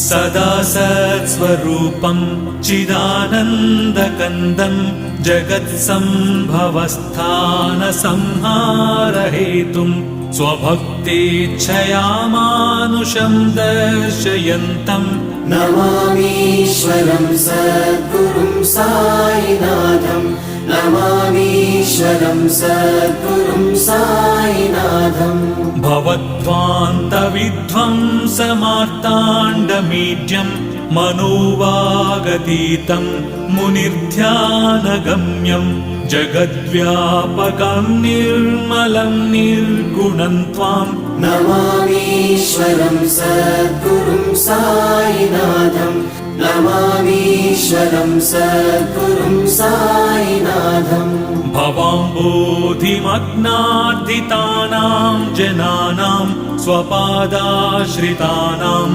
सदा सत्स्वरूपं चिदानन्दकन्दं जगत्सम्भवस्थानसंहारहेतुं स्वभक्तेच्छया मानुषं दर्शयन्तं नमामीश्वरं सद्गुरुं साईनाथं नमामीश्वरं सद्गुरुं साईनाथं भवध्वान्तविध्वंसमार्ताण्डमीड्यं मनोवागतीतं मुनिर्ध्यानगम्यं जगद्व्यापकं निर्मलं निर्गुणं त्वां नमामीश्वरं सद्गुरुं साईनाथं नमामीश्वरं सद्गुरुं साईनाथं भवाम्बोधिमग्नार्दितानां जनानां स्वपादाश्रितानां